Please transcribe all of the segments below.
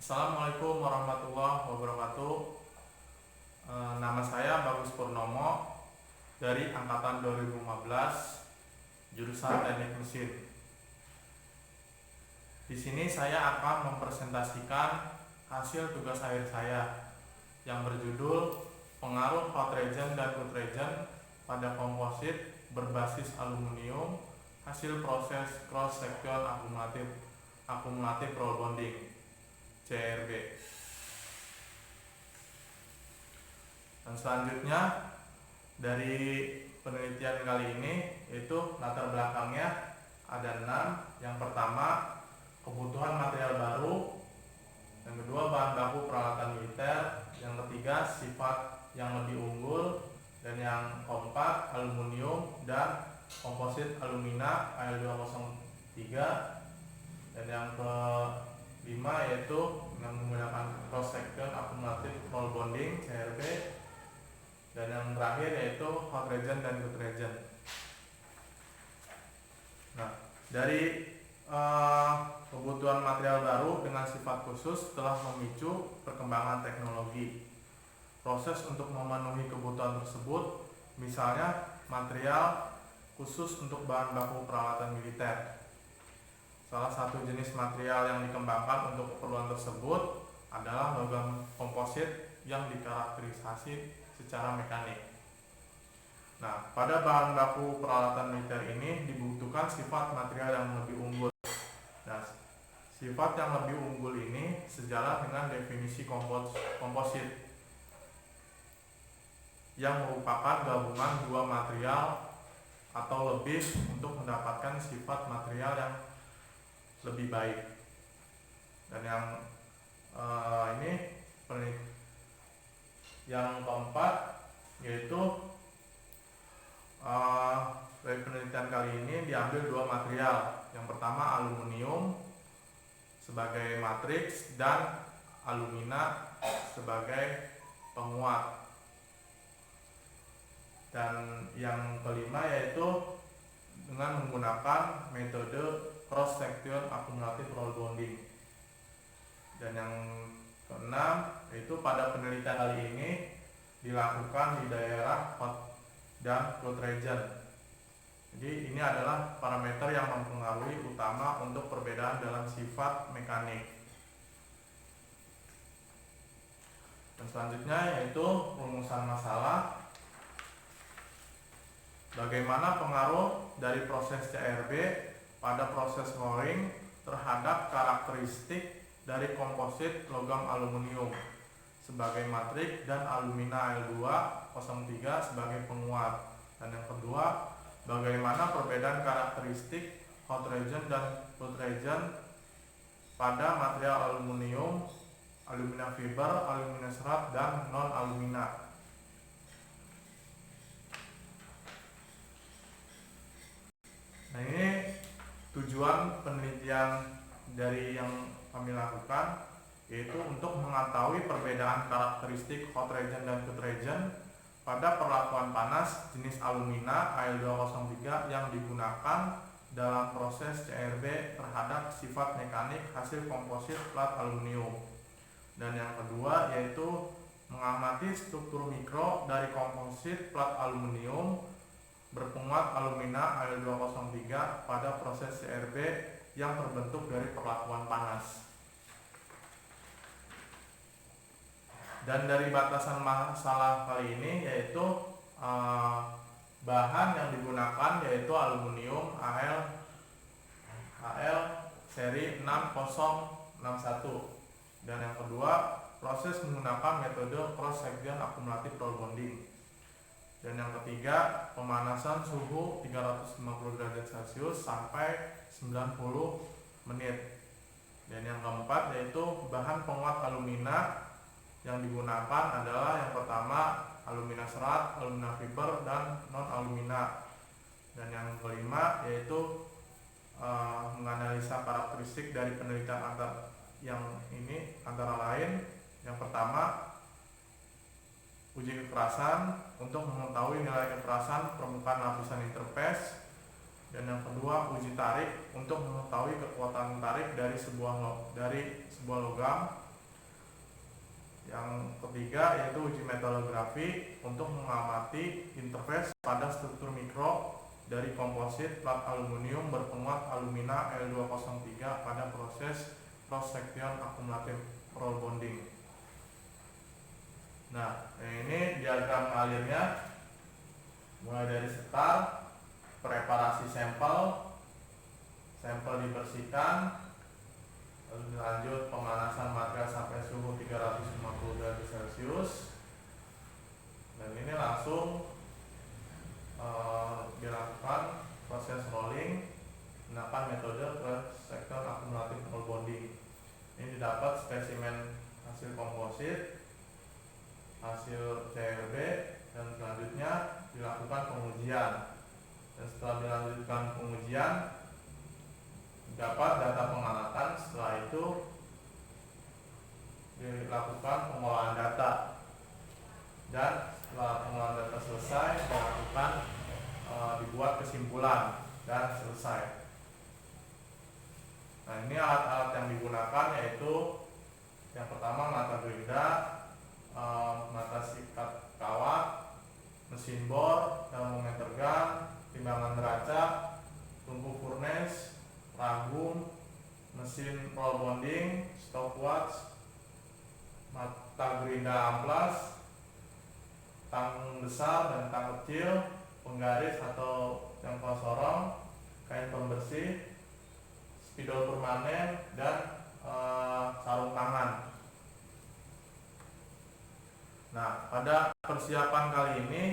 Assalamualaikum warahmatullahi wabarakatuh. Nama saya Bagus Purnomo dari angkatan 2015, jurusan Teknik Mesin. Di sini saya akan mempresentasikan hasil tugas akhir saya yang berjudul pengaruh hot reagent dan cold reagent pada komposit berbasis aluminium hasil proses cross section akumulatif roll bonding CRB. Dan selanjutnya dari penelitian kali ini itu latar belakangnya ada 6. Yang pertama, kebutuhan material baru. Yang kedua, bahan baku peralatan militer. Yang ketiga, sifat yang lebih unggul. Dan yang keempat, aluminium dan komposit alumina Al203. Dan yang kelima yaitu dengan menggunakan cross section akumulatif roll bonding CRB. Dan yang terakhir yaitu hot reagent dan cold reagent. Nah, dari kebutuhan material baru dengan sifat khusus telah memicu perkembangan teknologi. Proses untuk memenuhi kebutuhan tersebut, misalnya material khusus untuk bahan baku peralatan militer. Salah satu jenis material yang dikembangkan untuk keperluan tersebut adalah logam komposit yang dikarakterisasi secara mekanik. Nah, pada bahan baku peralatan militer ini dibutuhkan sifat material yang lebih unggul. Nah, sifat yang lebih unggul ini sejalan dengan definisi komposit yang merupakan gabungan dua material atau lebih untuk mendapatkan sifat material yang lebih baik. Dan yang yang keempat yaitu dari penelitian kali ini diambil dua material. Yang pertama aluminium sebagai matriks dan alumina sebagai penguat. Dan yang kelima yaitu dengan menggunakan metode cross section akumulatif roll bonding. Dan yang keenam yaitu pada penelitian kali ini dilakukan di daerah hot dan cold reagent. Jadi ini adalah parameter yang mempengaruhi utama untuk perbedaan dalam sifat mekanik. Dan selanjutnya yaitu rumusan masalah. Bagaimana pengaruh dari proses CRB pada proses rolling terhadap karakteristik dari komposit logam aluminium sebagai matrik dan alumina Al203 sebagai penguat. Dan yang kedua, bagaimana perbedaan karakteristik hot reagent dan cold reagent pada material aluminium, alumina fiber, alumina serat, dan non alumina. Nah, ini tujuan penelitian dari yang kami lakukan yaitu untuk mengetahui perbedaan karakteristik hot reagent dan cold reagent pada perlakuan panas jenis alumina Al203 yang digunakan dalam proses CRB terhadap sifat mekanik hasil komposit plat aluminium. Dan yang kedua yaitu mengamati struktur mikro dari komposit plat aluminium berpenguat alumina Al203 pada proses CRB yang terbentuk dari perlakuan panas. Dan dari batasan masalah kali ini yaitu bahan yang digunakan yaitu aluminium Al seri 6061. Dan yang kedua, proses menggunakan metode cross section akumulatif roll bonding. Dan yang ketiga, pemanasan suhu 350 derajat Celcius sampai 90 menit. Dan yang keempat yaitu bahan penguat alumina yang digunakan adalah yang pertama alumina serat, alumina fiber, dan non alumina. Dan yang kelima yaitu menganalisa karakteristik dari penelitian antara lain yang pertama uji kekerasan untuk mengetahui nilai kekerasan permukaan lapisan interface. Dan yang kedua uji tarik untuk mengetahui kekuatan tarik dari sebuah logam. Yang ketiga yaitu uji metalografi untuk mengamati interface pada struktur mikro dari komposit plat aluminium berpenguat alumina L203 pada proses cross section akumulatif roll bonding. Nah, ini diagram alirnya mulai dari start, preparasi sampel dibersihkan, lalu lanjut pemanasan material sampai suhu 350 derajat Celcius, dan ini langsung dilakukan proses rolling menggunakan metode cross section akumulatif roll bonding. Ini didapat spesimen hasil komposit, hasil CRB, dan selanjutnya dilakukan pengujian. Dan setelah dilanjutkan pengujian, dapat data pengamatan. Setelah itu dilakukan pengolahan data, dan setelah pengolahan data selesai dilakukan dibuat kesimpulan dan selesai. Nah, ini alat-alat yang digunakan yaitu yang pertama mata gerinda, mata sikat kawat, mesin bor, termometer gun, timbangan neraca, tungku furnace, ragum, mesin roll bonding, stopwatch, mata gerinda amplas, tang besar dan tang kecil, penggaris atau jangkau sorong, kain pembersih, spidol permanen, dan sarung tangan. Nah, pada persiapan kali ini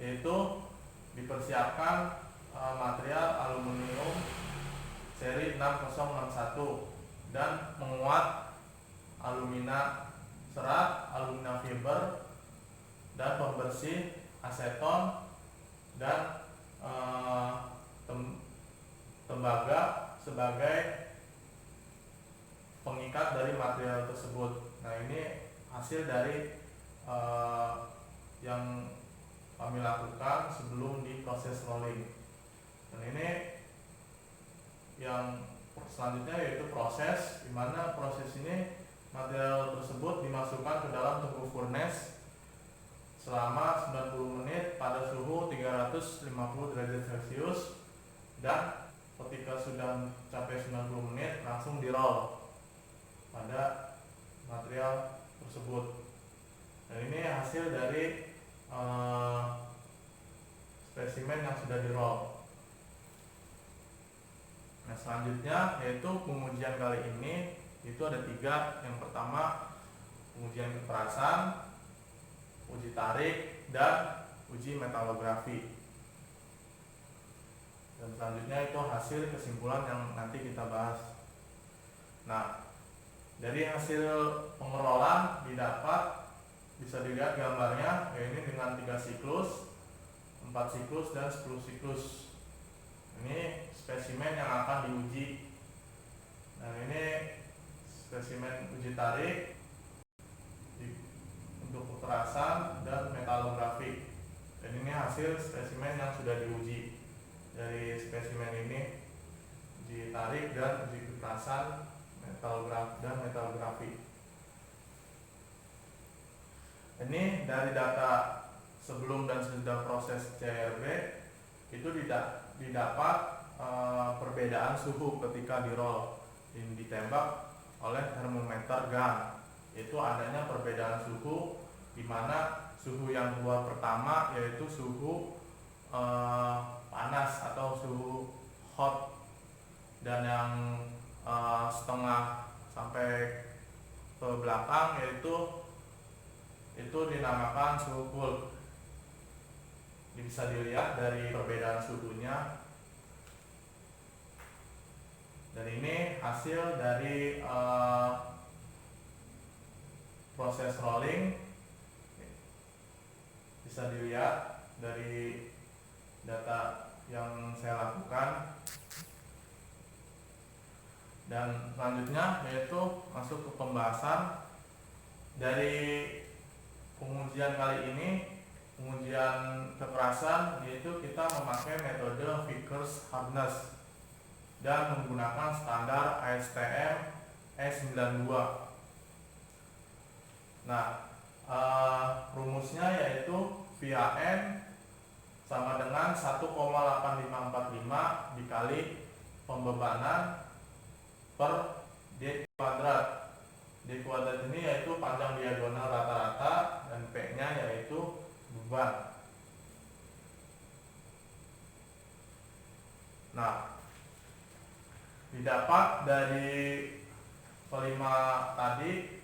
yaitu dipersiapkan material aluminium seri 6061 dan menguat alumina serat, alumina fiber, dan pembersih aseton, dan tembaga sebagai pengikat dari material tersebut. Nah, ini hasil dari yang kami lakukan sebelum diproses rolling. Dan ini yang selanjutnya yaitu proses, di mana proses ini material tersebut dimasukkan ke dalam tungku furnace selama 90 menit pada suhu 350 derajat Celcius, dan ketika sudah mencapai 90 menit langsung di roll pada material tersebut. Dan ini hasil dari spesimen yang sudah di roll. Nah, selanjutnya yaitu pengujian kali ini itu ada 3. Yang pertama pengujian kekerasan, uji tarik, dan uji metalografi. Dan selanjutnya itu hasil kesimpulan yang nanti kita bahas. Nah, dari hasil pengerolan didapat, bisa dilihat gambarnya, ini dengan 3 siklus, 4 siklus, dan 10 siklus. Ini spesimen yang akan diuji. Nah, ini spesimen uji tarik untuk kekerasan dan metalografi. Dan ini hasil spesimen yang sudah diuji. Dari spesimen ini uji tarik dan uji kekerasan, metalografi. Ini dari data sebelum dan sesudah proses CRB itu didapat perbedaan suhu ketika di roll. Ini ditembak oleh termometer gun. Itu adanya perbedaan suhu, di mana suhu yang keluar pertama yaitu suhu panas atau suhu hot, dan yang setengah sampai ke belakang itu dinamakan suhu cool. Bisa dilihat dari perbedaan suhunya. Dan ini hasil dari proses rolling. Bisa dilihat dari data yang saya lakukan. Dan selanjutnya yaitu masuk ke pembahasan dari pengujian kali ini. Pengujian kekerasan yaitu kita memakai metode Vickers hardness dan menggunakan standar ASTM E92. Nah, rumusnya yaitu via N sama dengan 1,8545 dikali pembebanan per D kuadrat. D kuadrat ini yaitu panjang diagonal rata-rata dan P-nya yaitu beban. Nah, didapat dari kelima tadi,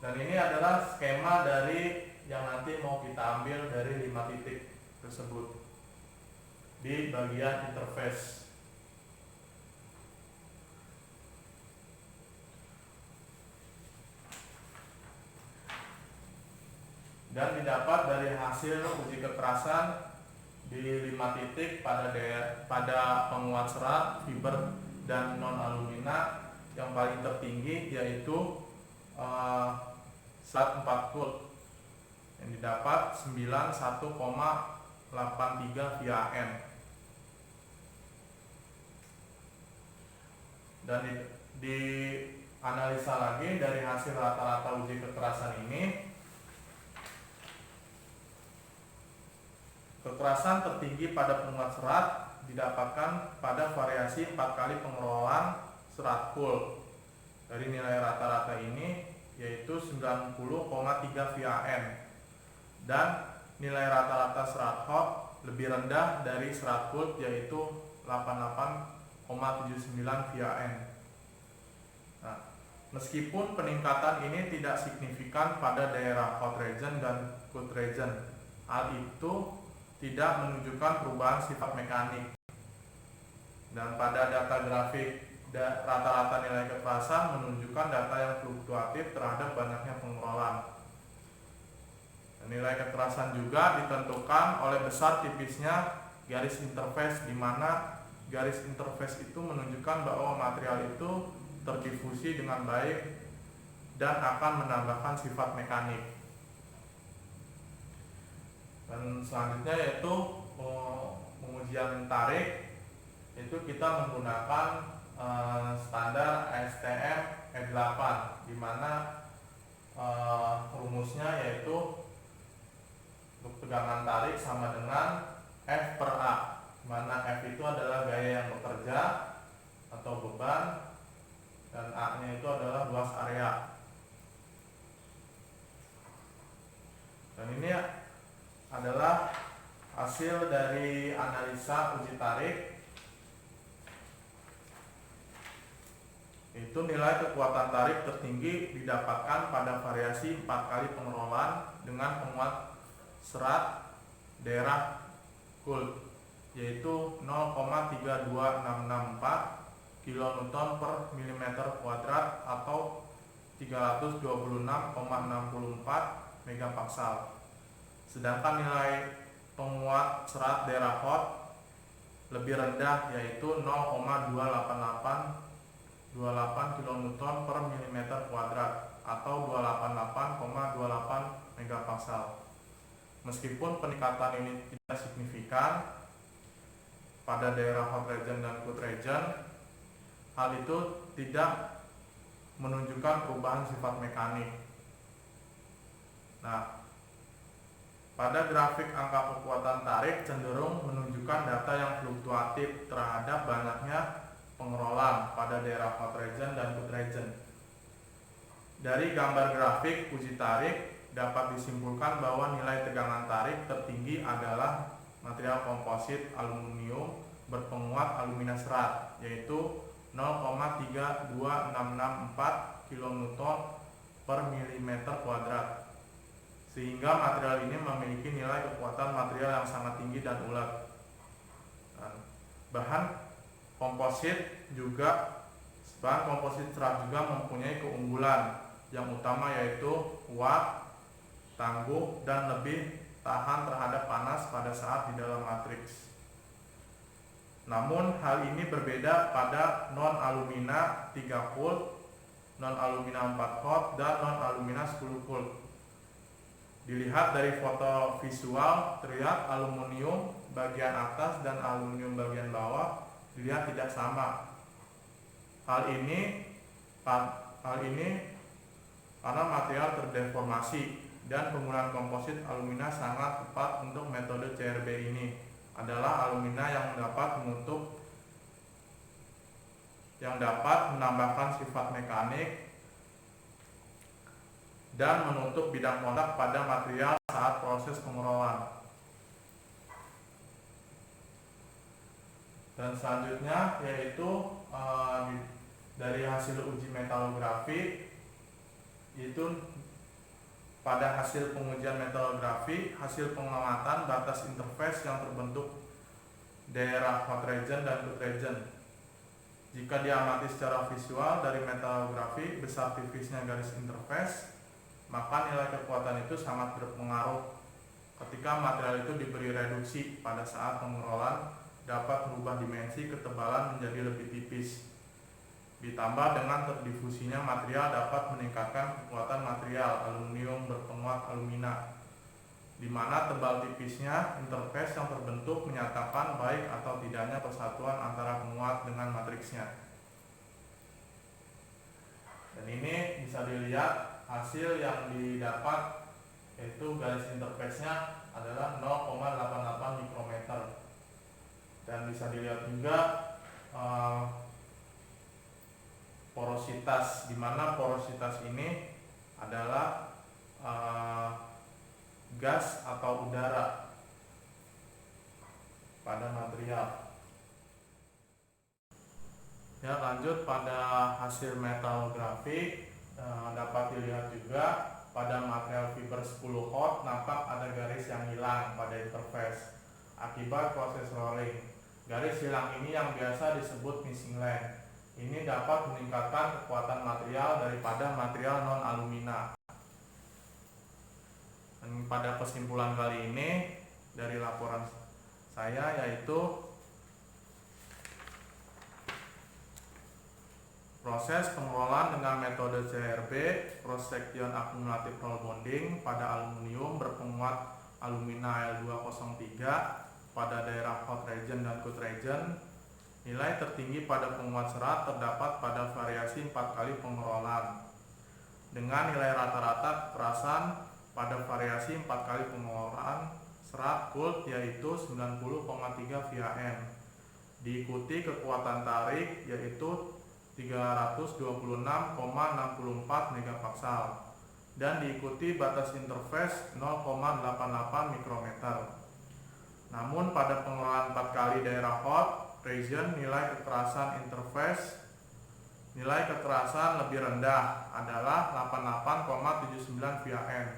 dan ini adalah skema dari yang nanti mau kita ambil dari 5 titik tersebut di bagian interface. Dan didapat dari hasil uji kekerasan di 5 titik pada penguat serat, fiber, dan non alumina. Yang paling tertinggi yaitu serat 4 volt yang didapat 91,83 via N. Dan di analisa lagi dari hasil rata-rata uji kekerasan ini, kekerasan tertinggi pada penguat serat didapatkan pada variasi 4 kali pengerolan serat full. Dari nilai rata-rata ini yaitu 90,3 via N, dan nilai rata-rata serat hot lebih rendah dari serat full yaitu 88,79 via N. Nah, meskipun peningkatan ini tidak signifikan pada daerah hot region dan cold region, hal itu tidak menunjukkan perubahan sifat mekanik. Dan pada data grafik rata-rata nilai kekerasan menunjukkan data yang fluktuatif terhadap banyaknya pengerolan. Nilai kekerasan juga ditentukan oleh besar tipisnya garis interface, di mana garis interface itu menunjukkan bahwa material itu terdifusi dengan baik dan akan menambahkan sifat mekanik. Dan selanjutnya yaitu pengujian tarik, itu kita menggunakan standar STM E8, di mana rumusnya yaitu untuk tegangan tarik sama dengan F per A, di mana F itu adalah gaya yang bekerja atau beban, dan A-nya itu adalah luas area. Dan ini adalah hasil dari analisa uji tarik. Itu nilai kekuatan tarik tertinggi didapatkan pada variasi 4 kali pengerolan dengan penguat serat daerah cold, yaitu 0,32664 kN per mm kuadrat atau 326,64 megapaskal. Sedangkan nilai penguat serat daerah hot lebih rendah, yaitu 0,28828 kN per mm kuadrat atau 288,28 megapaskal. Meskipun peningkatan ini tidak signifikan pada daerah hot region dan cold region, hal itu tidak menunjukkan perubahan sifat mekanik. Nah, pada grafik angka kekuatan tarik cenderung menunjukkan data yang fluktuatif terhadap banyaknya pengerolan pada daerah hot region dan cold region. Dari gambar grafik uji tarik dapat disimpulkan bahwa nilai tegangan tarik tertinggi adalah material komposit aluminium berpenguat alumina serat, yaitu 0,32664 kN per mm kuadrat. Sehingga material ini memiliki nilai kekuatan material yang sangat tinggi dan ulet. Bahan komposit serat juga mempunyai keunggulan yang utama, yaitu kuat, tangguh, dan lebih tahan terhadap panas pada saat di dalam matriks. Namun hal ini berbeda pada non alumina 3 volt, non alumina 4 volt, dan non alumina 10 volt. Dilihat dari foto visual, terlihat aluminium bagian atas dan aluminium bagian bawah dilihat tidak sama. Hal ini hal ini karena material terdeformasi dan penggunaan komposit alumina sangat tepat untuk metode CRB ini adalah alumina yang dapat menambahkan sifat mekanik dan menutup bidang kontak pada material saat proses pengerolan. Dan selanjutnya yaitu dari hasil uji metalografi, itu pada hasil pengujian metalografi, hasil pengamatan batas interface yang terbentuk daerah hot region dan cold region. Jika diamati secara visual dari metalografi besar tipisnya garis interface, maka nilai kekuatan itu sangat berpengaruh ketika material itu diberi reduksi pada saat pengerolan, dapat merubah dimensi ketebalan menjadi lebih tipis. Ditambah dengan terdifusinya material dapat meningkatkan kekuatan material aluminium berpenguat alumina, di mana tebal tipisnya interface yang terbentuk menyatakan baik atau tidaknya persatuan antara penguat dengan matriksnya. Dan ini bisa dilihat hasil yang didapat, yaitu garis interface-nya adalah 0,88 mikrometer. Dan bisa dilihat juga porositas, di mana porositas ini adalah gas atau udara pada material. Ya, lanjut pada hasil metalografi, dapat dilihat juga pada material fiber 10 hot nampak ada garis yang hilang pada interface akibat proses rolling. Garis hilang ini yang biasa disebut missing length. Ini dapat meningkatkan kekuatan material daripada material non alumina. Dan pada kesimpulan kali ini dari laporan saya yaitu proses pengelolaan dengan metode CRB, cross section accumulative roll bonding pada aluminium berpenguat alumina Al203 pada daerah hot region dan cold region. Nilai tertinggi pada penguat serat terdapat pada variasi 4 kali pengerolan dengan nilai rata-rata kekerasan pada variasi 4 kali pengerolan serat cold yaitu 90,3 VAM. Diikuti kekuatan tarik yaitu 326,64 megapaskal dan diikuti batas interface 0,88 mikrometer. Namun pada pengelolaan 4 kali daerah hot region, nilai kekerasan interface, nilai kekerasan lebih rendah adalah 88,79 VAM.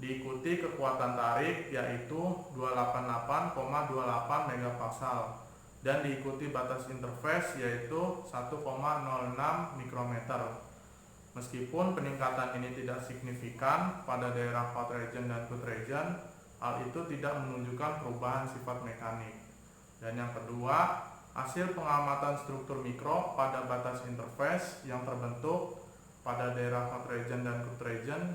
Diikuti kekuatan tarik yaitu 288,28 megapaskal dan diikuti batas interface yaitu 1,06 mikrometer. Meskipun peningkatan ini tidak signifikan pada daerah hot region dan cold region, hal itu tidak menunjukkan perubahan sifat mekanik. Dan yang kedua, hasil pengamatan struktur mikro pada batas interface yang terbentuk pada daerah hot region dan cold region,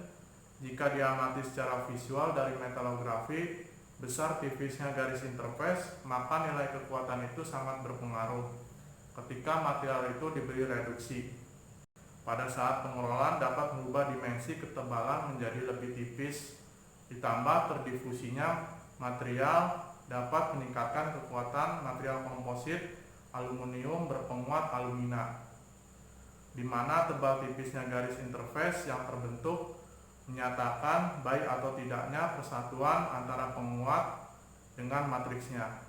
jika diamati secara visual dari metalografi besar tipisnya garis interface, maka nilai kekuatan itu sangat berpengaruh ketika material itu diberi reduksi. Pada saat pengerolan dapat mengubah dimensi ketebalan menjadi lebih tipis, ditambah terdifusinya material dapat meningkatkan kekuatan material komposit aluminium berpenguat alumina, di mana tebal tipisnya garis interface yang terbentuk menyatakan baik atau tidaknya persatuan antara penguat dengan matriksnya,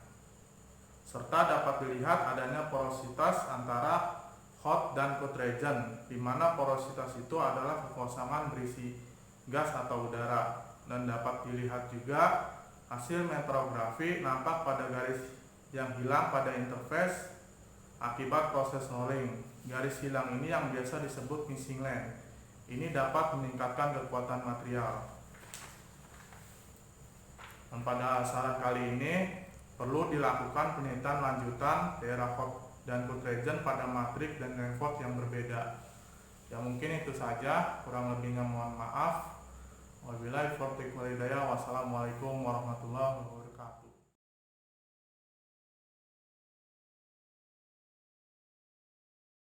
serta dapat dilihat adanya porositas antara hot dan cold region, di mana porositas itu adalah kekosongan berisi gas atau udara. Dan dapat dilihat juga hasil metrografi nampak pada garis yang hilang pada interface akibat proses rolling. Garis hilang ini yang biasa disebut missing length. Ini dapat meningkatkan kekuatan material. Dan pada saat kali ini perlu dilakukan penelitian lanjutan daerah hot dan cold region pada matriks dan reinforce yang berbeda. Ya mungkin itu saja, kurang lebihnya mohon maaf. Wabillahi taufiq wal hidayah. Wassalamualaikum warahmatullahi wabarakatuh.